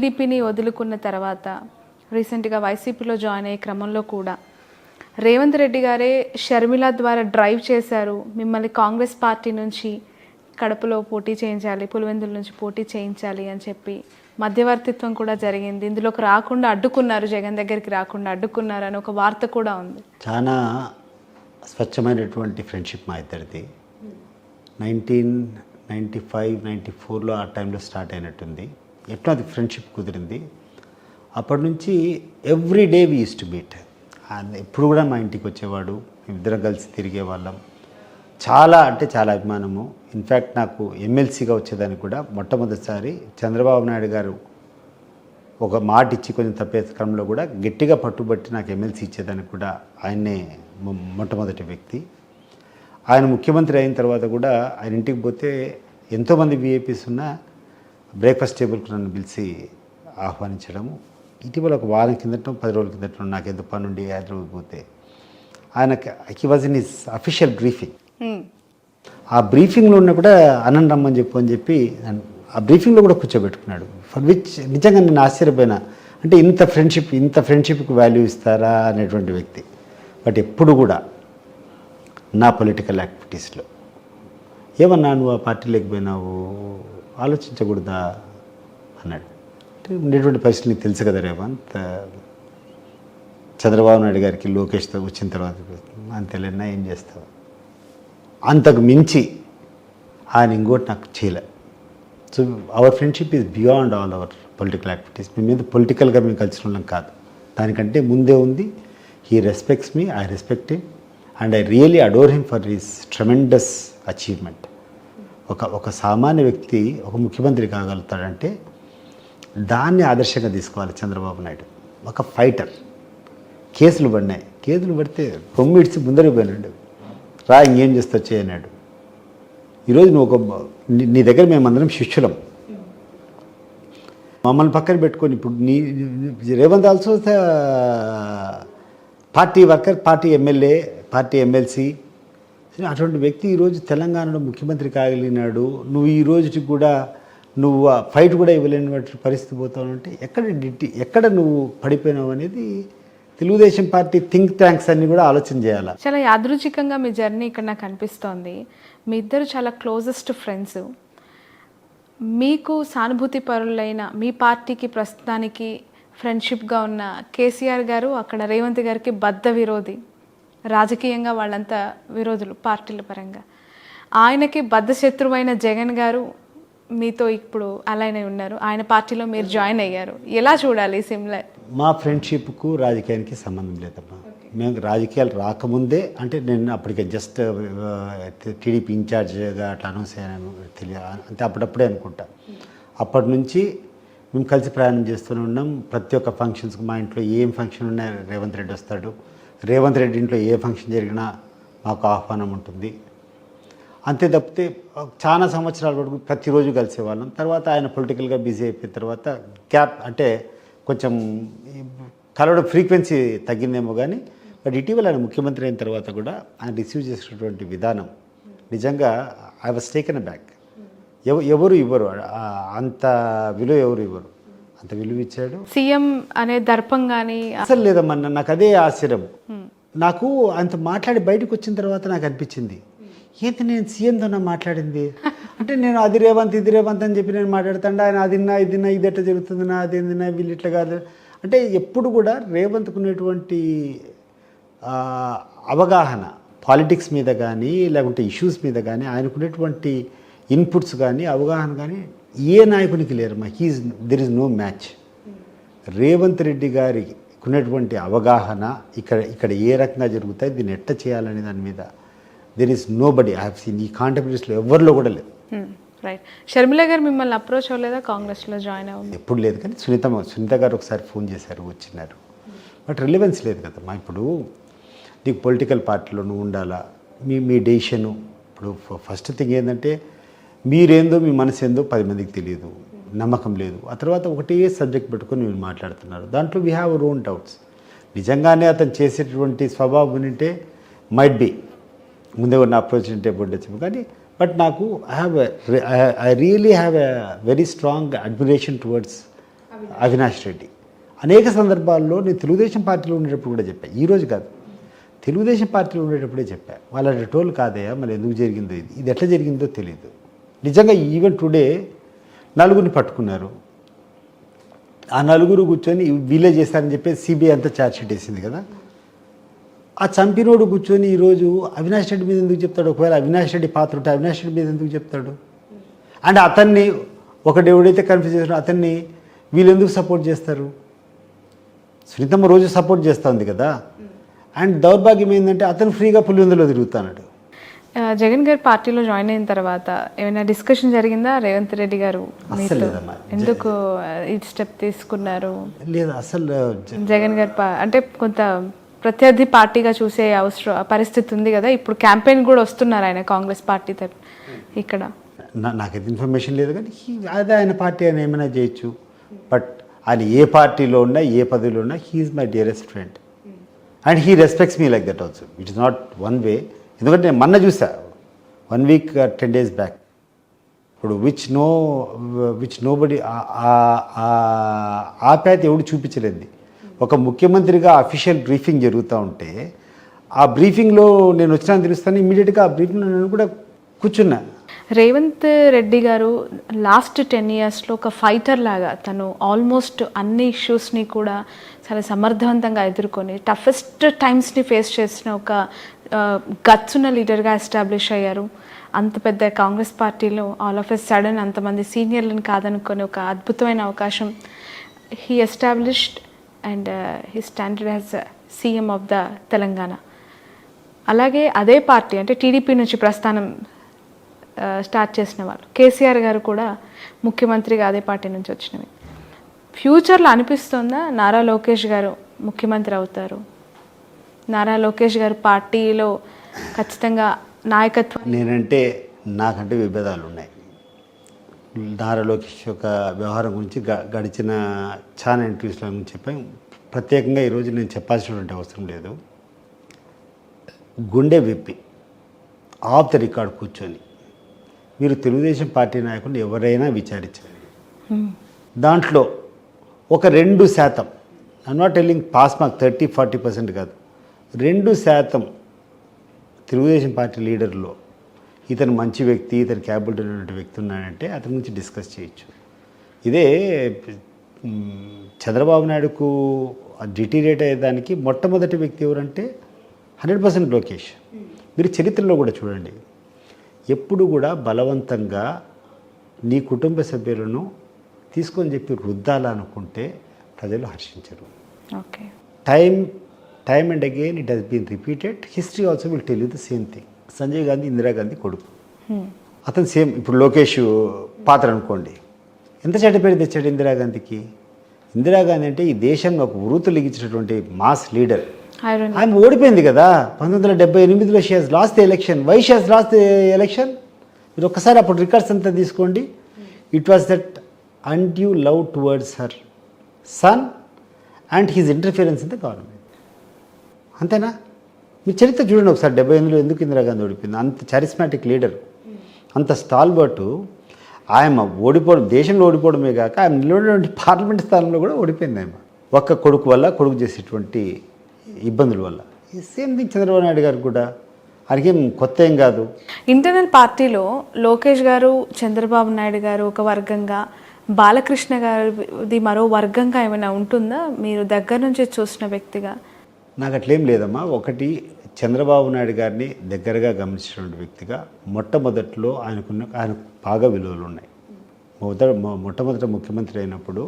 టీడీపీని వదులుకున్న తర్వాత రీసెంట్గా వైసీపీలో జాయిన్ అయ్యే క్రమంలో కూడా రేవంత్ రెడ్డి గారే షర్మిల ద్వారా డ్రైవ్ చేశారు, మిమ్మల్ని కాంగ్రెస్ పార్టీ నుంచి కడపలో పోటీ చేయించాలి, పులివెందుల నుంచి పోటీ చేయించాలి అని చెప్పి మధ్యవర్తిత్వం కూడా జరిగింది. ఇందులోకి రాకుండా అడ్డుకున్నారు, జగన్ దగ్గరికి రాకుండా అడ్డుకున్నారు అని ఒక వార్త కూడా ఉంది. చాలా స్వచ్ఛమైనటువంటి ఫ్రెండ్షిప్ మా ఇద్దరిది. 1995-94లో ఆ టైంలో స్టార్ట్ అయినట్టుంది. ఎట్లా అది ఫ్రెండ్షిప్ కుదిరింది. అప్పటి నుంచి every day we use to meet. ఎప్పుడు కూడా మా ఇంటికి వచ్చేవాడు, ఇద్దరం కలిసి తిరిగేవాళ్ళం. చాలా అంటే చాలా అభిమానము. ఇన్ఫ్యాక్ట్ నాకు ఎమ్మెల్సీగా వచ్చేదానికి కూడా మొట్టమొదటిసారి చంద్రబాబు నాయుడు గారు ఒక మాట ఇచ్చి కొంచెం తప్పే క్రమంలో కూడా గట్టిగా పట్టుబట్టి నాకు ఎమ్మెల్సీ ఇచ్చేదానికి కూడా ఆయన్నే మొట్టమొదటి వ్యక్తి. ఆయన ముఖ్యమంత్రి అయిన తర్వాత కూడా ఆయన ఇంటికి పోతే ఎంతోమంది విఐపీస్ ఉన్న బ్రేక్ఫాస్ట్ టేబుల్కి నన్ను పిలిచి ఆహ్వానించడము. ఇటీవల ఒక వారం కిందట 10 రోజుల కిందట నాకు ఏదో పని నుండి హైదరాబాద్ పోతే ఆయనకి he was in his official briefing. ఆ బ్రీఫింగ్లో ఉన్న కూడా అనంత రమ్మని చెప్పి ఆ బ్రీఫింగ్లో కూడా కూర్చోబెట్టుకున్నాడు. ఫర్ విచ్ నిజంగా నేను ఆశ్చర్యపోయినా. అంటే ఇంత ఫ్రెండ్షిప్కి వాల్యూ ఇస్తారా అనేటువంటి వ్యక్తి. బట్ ఎప్పుడు కూడా నా పొలిటికల్ యాక్టివిటీస్లో ఏమన్నా నువ్వు ఆ పార్టీలోకి పోయినావు ఆలోచించకూడదా అన్నాడు. అంటే ఉండేటువంటి పరిస్థితి నీకు తెలుసు కదా రేవంత్, చంద్రబాబు నాయుడు గారికి లోకేష్తో వచ్చిన తర్వాత అంతేలేనా ఏం చేస్తావు, అంతకు మించి ఆయన ఇంకోటి నాకు చేయలే. So our friendship is beyond all our political activities. మీ మీద పొలిటికల్గా మేము కలిసి ఉన్నాం కాదు, దానికంటే ముందే ఉంది. He respects me, I respect him and I really adore him for his tremendous achievement. ఒక సామాన్య వ్యక్తి ఒక ముఖ్యమంత్రి కాగలుగుతాడంటే దాన్ని ఆదర్శంగా తీసుకోవాలి చంద్రబాబు నాయుడు. ఒక ఫైటర్. కేసులు పడినాయి, కేసులు పడితే కొమ్మిడిచి ముందరికి పోయినాడు. రా ఇంకేం చేస్తా చేయనాడు. ఈరోజు నువ్వు నీ దగ్గర మేమందరం శిష్యులం, మమ్మల్ని పక్కన పెట్టుకొని ఇప్పుడు Revanth also party worker, party MLA, party MLC. అటువంటి వ్యక్తి ఈరోజు తెలంగాణలో ముఖ్యమంత్రి కాగలిగినాడు. నువ్వు ఈ రోజుకి కూడా నువ్వు ఫైట్ కూడా ఇవ్వలేని పరిస్థితి పోతావు అంటే ఎక్కడ నువ్వు పడిపోయినావు అనేది తెలుగుదేశం పార్టీ థింక్ ట్యాంక్స్ అన్ని కూడా ఆలోచన చేయాలి. చాలా యాదృచ్ఛికంగా మీ జర్నీ ఇక్కడ నాకు అనిపిస్తోంది. మీ ఇద్దరు చాలా క్లోజెస్ట్ ఫ్రెండ్స్. మీకు సానుభూతి పరులైన మీ పార్టీకి ప్రస్తుతానికి ఫ్రెండ్షిప్గా ఉన్న కేసీఆర్ గారు అక్కడ రేవంత్ గారికి బద్ధ విరోధి. రాజకీయంగా వాళ్ళంతా విరోధులు పార్టీల పరంగా. ఆయనకి బద్ధ శత్రువైన జగన్ గారు మీతో ఇప్పుడు అలైన్ అయి ఉన్నారు, ఆయన పార్టీలో మీరు జాయిన్ అయ్యారు. ఎలా చూడాలి సిమిలర్? మా ఫ్రెండ్షిప్కు రాజకీయానికి సంబంధం లేదమ్మా. మేము రాజకీయాలు రాకముందే, అంటే నేను అప్పటికే జస్ట్ టీడీపీ ఇన్ఛార్జ్గా అట్లా అనౌన్స్ అయ్యాను అంటే అప్పుడప్పుడే అనుకుంటా. అప్పటి నుంచి మేము కలిసి ప్రయాణం చేస్తూనే ఉన్నాం. ప్రతి ఒక్క ఫంక్షన్స్కి మా ఇంట్లో ఏం ఫంక్షన్ ఉన్నా రేవంత్ రెడ్డి వస్తాడు. రేవంత్ రెడ్డి ఇంట్లో ఏ ఫంక్షన్ జరిగినా మాకు ఆహ్వానం ఉంటుంది. అంతే తప్పితే చాలా సంవత్సరాల వరకు ప్రతిరోజు కలిసేవాళ్ళం. తర్వాత ఆయన పొలిటికల్గా బిజీ అయిపోయిన తర్వాత గ్యాప్, అంటే కొంచెం కలవడం ఫ్రీక్వెన్సీ తగ్గిందేమో కానీ, బట్ ఇటీవల ఆయన ముఖ్యమంత్రి అయిన తర్వాత కూడా ఆయన రిసీవ్ చేసినటువంటి విధానం నిజంగా ఐ వాజ్ టేకెన్ బ్యాక్. ఎవరు ఇవ్వరు అంత విలువ, ఎవరు ఇవ్వరు అంత విలువ ఇచ్చాడు. సీఎం అనే దర్పం కానీ అసలు లేదమ్మా. నాకు అదే ఆశ్చర్యం. నాకు అంత మాట్లాడి బయటకు వచ్చిన తర్వాత నాకు అనిపించింది, ఏంటి నేను సీఎంతో మాట్లాడింది అంటే నేను అది రేవంత్ ఇది రేవంత్ అని చెప్పి నేను మాట్లాడుతాను. ఆయన అదిన్నా ఇదిన్నా ఇది ఎట్లా జరుగుతుందినా అదేందినా వీళ్ళు ఇట్లా కాదు అంటే ఎప్పుడు కూడా రేవంత్కు ఉన్నటువంటి అవగాహన పాలిటిక్స్ మీద కానీ లేకుంటే ఇష్యూస్ మీద కానీ ఆయనకున్నటువంటి ఇన్పుట్స్ కానీ అవగాహన కానీ ఏ నాయకునికి లేరమ్మా. There is no match. Revanth Reddy గారికి ఉన్నటువంటి అవగాహన ఇక్కడ ఏ రకంగా జరుగుతాయి, దీన్ని ఎట్ట చేయాలనే దాని మీద there is nobody I have seen. ఈ కాంటెంపరీస్లో ఎవరిలో కూడా లేదు. రైట్. షర్మిల గారు మిమ్మల్ని అప్రోచ్ అవ్వలేదా కాంగ్రెస్లో జాయిన్ అవ్వండి? ఎప్పుడు లేదు, కానీ సునీత గారు ఒకసారి ఫోన్ చేశారు, వచ్చినారు. బట్ రిలవెన్స్ లేదు కదమ్మా. ఇప్పుడు నీకు పొలిటికల్ పార్టీలో నువ్వు ఉండాలా, మీ డెసిషను. ఇప్పుడు ఫస్ట్ థింగ్ ఏంటంటే మీరేందో మీ మనసు ఏందో 10 మందికి తెలియదు, నమ్మకం లేదు. ఆ తర్వాత ఒకటే సబ్జెక్ట్ పెట్టుకొని మీరు మాట్లాడుతున్నారు. దాంట్లో we have our own doubts. నిజంగానే అతను చేసేటువంటి స్వభావం ఉంటే మైట్ బి ముందే ఉన్న అప్రోచ్ ఉంటే బొడ్డొచ్చు. కానీ బట్ నాకు I really have a very strong admiration towards Avinash Reddy. అనేక సందర్భాల్లో నేను తెలుగుదేశం పార్టీలో ఉండేటప్పుడు కూడా చెప్పాను, ఈరోజు కాదు, తెలుగుదేశం పార్టీలో ఉండేటప్పుడే చెప్పాను, వాళ్ళ టోల్ కాదయా, మరి ఎందుకు జరిగిందో ఇది ఎట్లా జరిగిందో తెలియదు. నిజంగా ఈవెన్ టుడే నలుగురిని పట్టుకున్నారు, ఆ నలుగురు కూర్చొని వీలే చేస్తారని చెప్పి సిబిఐ అంతా ఛార్జ్షీట్ వేసింది కదా. ఆ చంపినోడు కూర్చొని ఈరోజు అవినాష్ రెడ్డి మీద ఎందుకు చెప్తాడు? ఒకవేళ అవినాష్ రెడ్డి పాత్ర ఉంటే అవినాష్ రెడ్డి మీద ఎందుకు చెప్తాడు? అండ్ అతన్ని ఒకటి ఎవడైతే కన్ఫ్యూజ్ చేస్తాడో అతన్ని వీళ్ళు ఎందుకు సపోర్ట్ చేస్తారు? సునీతమ్మ రోజు సపోర్ట్ చేస్తూ ఉంది కదా. అండ్ దౌర్భాగ్యం ఏంటంటే అతను ఫ్రీగా పులివెందులో తిరుగుతున్నాడు. జగన్ గారు పార్టీలో జాయిన్ అయిన తర్వాత ఏమైనా డిస్కషన్ జరిగిందా రేవంత్ రెడ్డి గారు అస్సలు లేదమ్మా. ఎందుకు ఈ స్టెప్ తీసుకున్నారు? లేదు అసలు జగన్ గారు అంటే కొంత ప్రత్యర్థి పార్టీగా చూసే పరిస్థితి ఉంది కదా, ఇప్పుడు క్యాంపెయిన్ కూడా వస్తున్నారు ఆయన కాంగ్రెస్ పార్టీ తరఫున. ఇక్కడ నాకైతే ఇన్ఫర్మేషన్ లేదు, కానీ అదే ఆయన పార్టీ ఆయన ఏమైనా చేయొచ్చు. బట్ ఆయన ఏ పార్టీలో ఉన్నా ఏ పదవిలో ఉన్నా he is my dearest friend and he respects me like that also. It is not one way. ఎందుకంటే నేను మొన్న చూసా 1 week 10 days బ్యాక్, ఇప్పుడు విచ్ నోబడి ఆప్యాయత ఎవడు చూపించలేదు. ఒక ముఖ్యమంత్రిగా అఫీషియల్ బ్రీఫింగ్ జరుగుతూ ఉంటే ఆ బ్రీఫింగ్లో నేను వచ్చినా తెలుస్తాను, ఇమీడియట్గా ఆ బ్రీఫింగ్లో నేను కూడా కూర్చున్నా. రేవంత్ రెడ్డి గారు లాస్ట్ 10 yearsలో ఒక ఫైటర్ లాగా తను ఆల్మోస్ట్ అన్ని ఇష్యూస్ని కూడా చాలా సమర్థవంతంగా ఎదుర్కొని టఫెస్ట్ టైమ్స్ని ఫేస్ చేసిన ఒక గట్స్ ఉన్న లీడర్గా ఎస్టాబ్లిష్ అయ్యారు. అంత పెద్ద కాంగ్రెస్ పార్టీలో ఆల్ ఆఫ్ ఎ సడన్ అంతమంది సీనియర్లను కాదనుకొని ఒక అద్భుతమైన అవకాశం he established and he standard as CM of the Telangana. అలాగే అదే పార్టీ అంటే టీడీపీ నుంచి ప్రస్థానం స్టార్ట్ చేసిన వాళ్ళు కేసీఆర్ గారు కూడా ముఖ్యమంత్రిగా అదే పార్టీ నుంచి వచ్చినవి. ఫ్యూచర్లో అనిపిస్తుందా నారా లోకేష్ గారు ముఖ్యమంత్రి అవుతారు, నారా లోకేష్ గారు పార్టీలో ఖచ్చితంగా నాయకత్వం? నేనంటే నాకంటే విభేదాలు ఉన్నాయి. నారా లోకేష్ యొక్క వ్యవహారం గురించి గడిచిన చాలా ఇంటర్వ్యూస్ల గురించి చెప్పాను. ప్రత్యేకంగా ఈరోజు నేను చెప్పాల్సినటువంటి అవసరం లేదు. గుండె విప్పి ఆఫ్ ద రికార్డ్ కూర్చొని మీరు తెలుగుదేశం పార్టీ నాయకులు ఎవరైనా విచారించండి, దాంట్లో ఒక 2%, I'm not telling pass mark 30-40% కాదు, 2% తెలుగుదేశం పార్టీ లీడర్లో ఇతను మంచి వ్యక్తి, ఇతను క్యాబిలిటీ ఉన్నటువంటి వ్యక్తి ఉన్నాడంటే అతని గురించి డిస్కస్ చేయొచ్చు. ఇదే చంద్రబాబు నాయుడుకు డిటీరియేట్ అయ్యేదానికి మొట్టమొదటి వ్యక్తి ఎవరంటే 100% లోకేష్. మీరు చరిత్రలో కూడా చూడండి, ఎప్పుడు కూడా బలవంతంగా నీ కుటుంబ సభ్యులను తీసుకొని చెప్పి రుద్దాలనుకుంటే ప్రజలు హర్షించరు. Okay, time and again it has been repeated. History also will tell you the same thing. Sanjay Gandhi Indira Gandhi కొడుకు, అతను సేమ్. ఇప్పుడు లోకేష్ పాత్ర అనుకోండి, ఎంత చెడ్డ పేరు తెచ్చాడు ఇందిరాగాంధీకి. ఇందిరాగాంధీ అంటే ఈ దేశంలో ఒక వృత్తులు ఇచ్చినటువంటి మాస్ లీడర్. ఆమె ఓడిపోయింది కదా 1978లో. She has lost the election. Why she has lost the election? మీరు ఒక్కసారి అప్పుడు రికార్డ్స్ అంతా తీసుకోండి. It was that undue love towards her son and his interference in the government. అంతేనా? మీరు చరిత్ర చూడండి ఒకసారి. 78లో ఎందుకు ఇందిరాగాంధీ ఓడిపోయింది? అంత చారిస్మాటిక్ లీడర్, అంత స్టాల్బర్టు. ఆయన ఓడిపోవడం, దేశంలో ఓడిపోవడమే కాక ఆయన నిలబడినటువంటి పార్లమెంట్ స్థానంలో కూడా ఓడిపోయింది. ఆయన ఒక్క కొడుకు వల్ల, కొడుకు చేసేటువంటి ఇబ్బందుల వల్ల. ఈ సేమ్ థింగ్ చంద్రబాబు నాయుడు గారు కూడా. ఆయనకేం కొత్త ఏం కాదు. ఇంటర్నల్ పార్టీలో లోకేష్ గారు, చంద్రబాబు నాయుడు గారు ఒక వర్గంగా, బాలకృష్ణ గారిది మరో వర్గంగా ఏమైనా ఉంటుందా మీరు దగ్గర నుంచి చూసిన వ్యక్తిగా? నాకు అట్లేం లేదమ్మా. ఒకటి, చంద్రబాబు నాయుడు గారిని దగ్గరగా గమనించినటువంటి వ్యక్తిగా మొట్టమొదట్లో ఆయన బాగా విలువలు ఉన్నాయి. మొట్టమొదట ముఖ్యమంత్రి అయినప్పుడు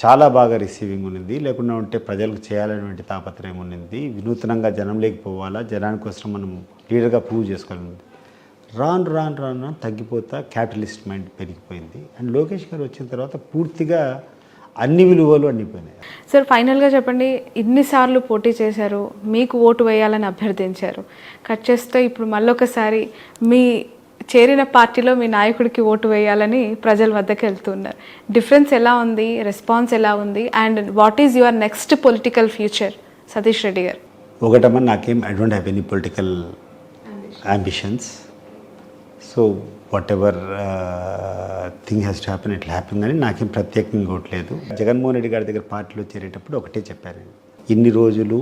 చాలా బాగా రిసీవింగ్ ఉన్నది, లేకుండా ఉంటే ప్రజలకు చేయాలనేటువంటి తాపత్రయం ఉన్నది. వినూత్నంగా జనం లేకపోవాలా, జనాని కోసం మనం లీడర్గా ప్రూవ్ చేసుకోవాలన్నది. రాను తగ్గిపోతా క్యాపిటలిస్ట్ మైండ్ పెరిగిపోయింది. అండ్ లోకేష్ గారు వచ్చిన తర్వాత పూర్తిగా అన్ని విలువలు అన్నిపోయినాయి. సార్, ఫైనల్గా చెప్పండి, ఇన్నిసార్లు పోటీ చేశారు, మీకు ఓటు వేయాలని అభ్యర్థించారు, కట్ చేస్తే ఇప్పుడు మళ్ళొకసారి మీ చేరిన పార్టీలో మీ నాయకుడికి ఓటు వేయాలని ప్రజల వద్దకు వెళ్తున్నారు. డిఫరెన్స్ ఎలా ఉంది, రెస్పాన్స్ ఎలా ఉంది, and what is your next political future Satish Reddy గారు? ఒకటమ్మా, నాకేం I don't have any political ambitions. So what ever thing has to happen ఇట్లా హ్యాపెన్ కానీ నాకేం ప్రత్యేకంగా ఇంకోట్లేదు. జగన్మోహన్ రెడ్డి గారి దగ్గర పార్టీలో చేరేటప్పుడు ఒకటే చెప్పాను, ఇన్ని రోజులు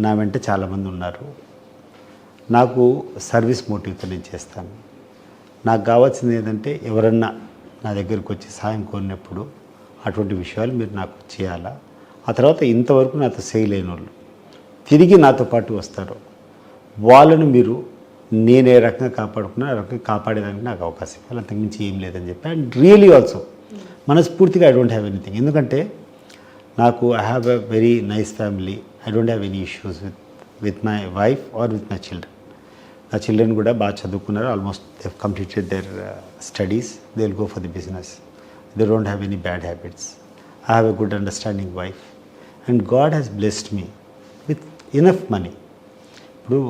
నా వెంట చాలామంది ఉన్నారు, నాకు సర్వీస్ మోటివ్తో నేను చేస్తాను. నాకు కావాల్సింది ఏంటంటే ఎవరన్నా నా దగ్గరికి వచ్చి సాయం కోరినప్పుడు అటువంటి విషయాలు మీరు నాకు చేయాలా. ఆ తర్వాత ఇంతవరకు నాతో చేయలేని వాళ్ళు తిరిగి నాతో పాటు వస్తారు, వాళ్ళను మీరు నేను ఏ రకంగా కాపాడుకున్నా ఆ రకంగా కాపాడేదానికి నాకు అవకాశం ఇవ్వాలి, అంతకుమించి ఏం లేదని చెప్పి. అండ్ రియలీ ఆల్సో మనస్ఫూర్తిగా ఐ డోంట్ హ్యావ్ ఎనీథింగ్. ఎందుకంటే నాకు I have a very nice family, I don't have any issues with my wife or with my children. నా చిల్డ్రన్ కూడా బాగా చదువుకున్నారు, almost they completed there studies, they will go for the business, they don't have any bad habits. I have a good understanding wife and God has blessed me with enough money. ఇప్పుడు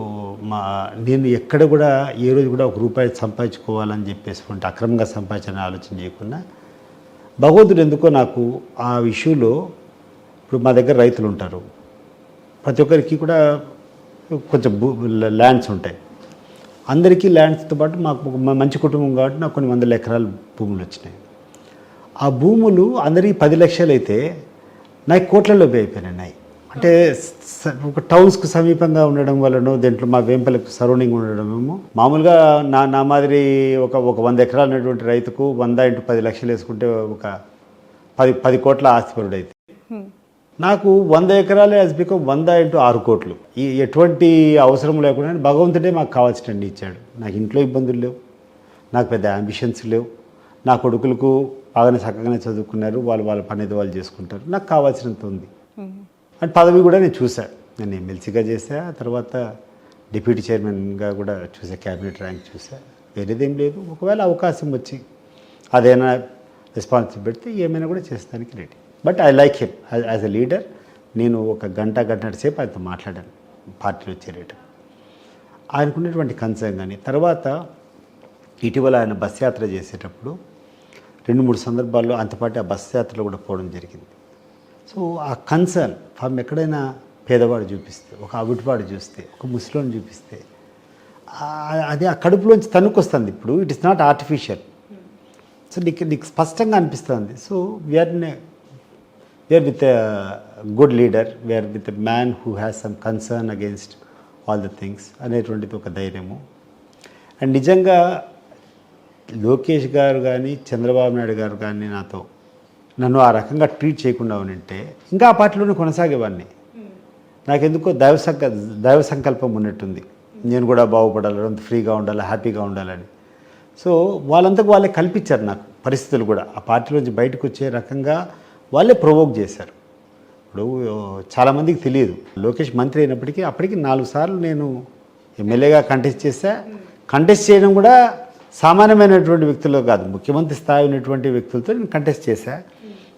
నేను ఎక్కడ కూడా ఏ రోజు కూడా ₹1 సంపాదించుకోవాలని చెప్పేసి అక్రమంగా సంపాదించాలని ఆలోచన చేయకుండా భగవంతుడు ఎందుకో నాకు ఆ విషయంలో, ఇప్పుడు మా దగ్గర రైతులు ఉంటారు, ప్రతి ఒక్కరికి కూడా కొంచెం ల్యాండ్స్ ఉంటాయి. అందరికీ ల్యాండ్స్తో పాటు మాకు మంచి కుటుంబం కాబట్టి నాకు కొన్ని 100 ఎకరాల భూములు వచ్చినాయి. ఆ భూములు అందరికీ 10 లక్షలు అయితే నాకు కోట్లలో అయిపోయినాయి. అంటే ఒక టౌన్స్కు సమీపంగా ఉండడం వలన, దీంట్లో మా వేంపల్లికి సరౌండింగ్ ఉండడమేమో, మామూలుగా నా మాదిరి ఒక 100 ఎకరాలు ఉన్నటువంటి రైతుకు 100 × 10 లక్షలు వేసుకుంటే ఒక 10 కోట్ల ఆస్తిపరుడు అయితే, నాకు 100 ఎకరాలే యాజ్ బికమ్ 100 × 6 కోట్లు. ఈ ఎటువంటి అవసరం లేకుండా భగవంతుడే మాకు కావాల్సినన్ని ఇచ్చాడు. నాకు ఇంట్లో ఇబ్బందులు లేవు, నాకు పెద్ద అంబిషన్స్ లేవు, నా కొడుకులకు బాగానే చక్కగానే చదువుకున్నారు, వాళ్ళ పని ఏదో వాళ్ళు చేసుకుంటారు, నాకు కావాల్సినంత ఉంది. అండ్ పదవి కూడా నేను చూశాను, నేను ఎమ్మెల్సీగా చేశా, తర్వాత డిప్యూటీ చైర్మన్గా కూడా చూసా, క్యాబినెట్ ర్యాంక్ చూసా, వేరేదేం లేదు. ఒకవేళ అవకాశం వచ్చి అదైనా రెస్పాన్సిబిలిటీ పెడితే ఏమైనా కూడా చేస్తానికి ready. But I like him as a leader. నేను ఒక గంటన్నర సేపు ఆయనతో మాట్లాడాను పార్టీలో చేరేటప్పుడు. ఆయనకున్నటువంటి కన్సర్న్ కానీ, తర్వాత ఇటీవల ఆయన బస్ యాత్ర చేసేటప్పుడు 2-3 సందర్భాల్లో అంతపాటు ఆ బస్ యాత్రలో కూడా పోవడం జరిగింది. సో ఆ కన్సర్న్ ఫ్రమ్ ఎక్కడైనా పేదవాడు చూపిస్తే, ఒక అవిటివాడు చూస్తే, ఒక ముస్లింని చూపిస్తే, అది ఆ కడుపులోంచి తనుకొస్తుంది. ఇప్పుడు it is not artificial. So నీకు స్పష్టంగా అనిపిస్తుంది. So we are with a good leader, we are with a man who has some concern against all the things అనేటువంటిది ఒక ధైర్యము. అండ్ నిజంగా లోకేష్ గారు కానీ చంద్రబాబు నాయుడు గారు కానీ నన్ను ఆ రకంగా ట్రీట్ చేయకుండా ఉంటే ఇంకా ఆ పార్టీలోనే కొనసాగేవాడిని. నాకెందుకో దైవ సంకల్పం ఉన్నట్టుంది, నేను కూడా బాగుపడాలి, అంత ఫ్రీగా ఉండాలి, హ్యాపీగా ఉండాలని. సో వాళ్ళంతకు వాళ్ళే కల్పించారు నాకు పరిస్థితులు కూడా. ఆ పార్టీలోంచి బయటకు వచ్చే రకంగా వాళ్ళే ప్రొవోక్ చేశారు. ఇప్పుడు చాలామందికి తెలియదు, లోకేష్ మంత్రి అయినప్పటికీ అప్పటికి 4 సార్లు నేను ఎమ్మెల్యేగా కంటెస్ట్ చేశా. కంటెస్ట్ చేయడం కూడా సామాన్యమైనటువంటి వ్యక్తులు కాదు, ముఖ్యమంత్రి స్థాయి ఉన్నటువంటి వ్యక్తులతో నేను కంటెస్ట్ చేశా.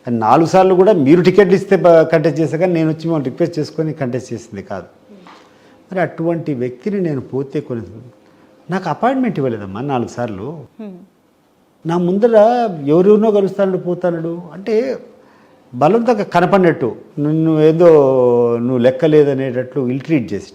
అండ్ 4 సార్లు కూడా మీరు టికెట్లు ఇస్తే కంటెస్ట్ చేశా, కానీ నేను వచ్చి మనం రిక్వెస్ట్ చేసుకొని కంటెస్ట్ చేసింది కాదు. మరి అటువంటి వ్యక్తిని నేను పోతే నాకు అపాయింట్మెంట్ ఇవ్వలేదమ్మా 4 సార్లు. నా ముందర ఎవరెవరినో కలుస్తాడు పోతాడు అంటే బలంతో కనపడినట్టు, నువ్వు లెక్క లేదనేటట్లు ఇల్ ట్రీట్ చేసి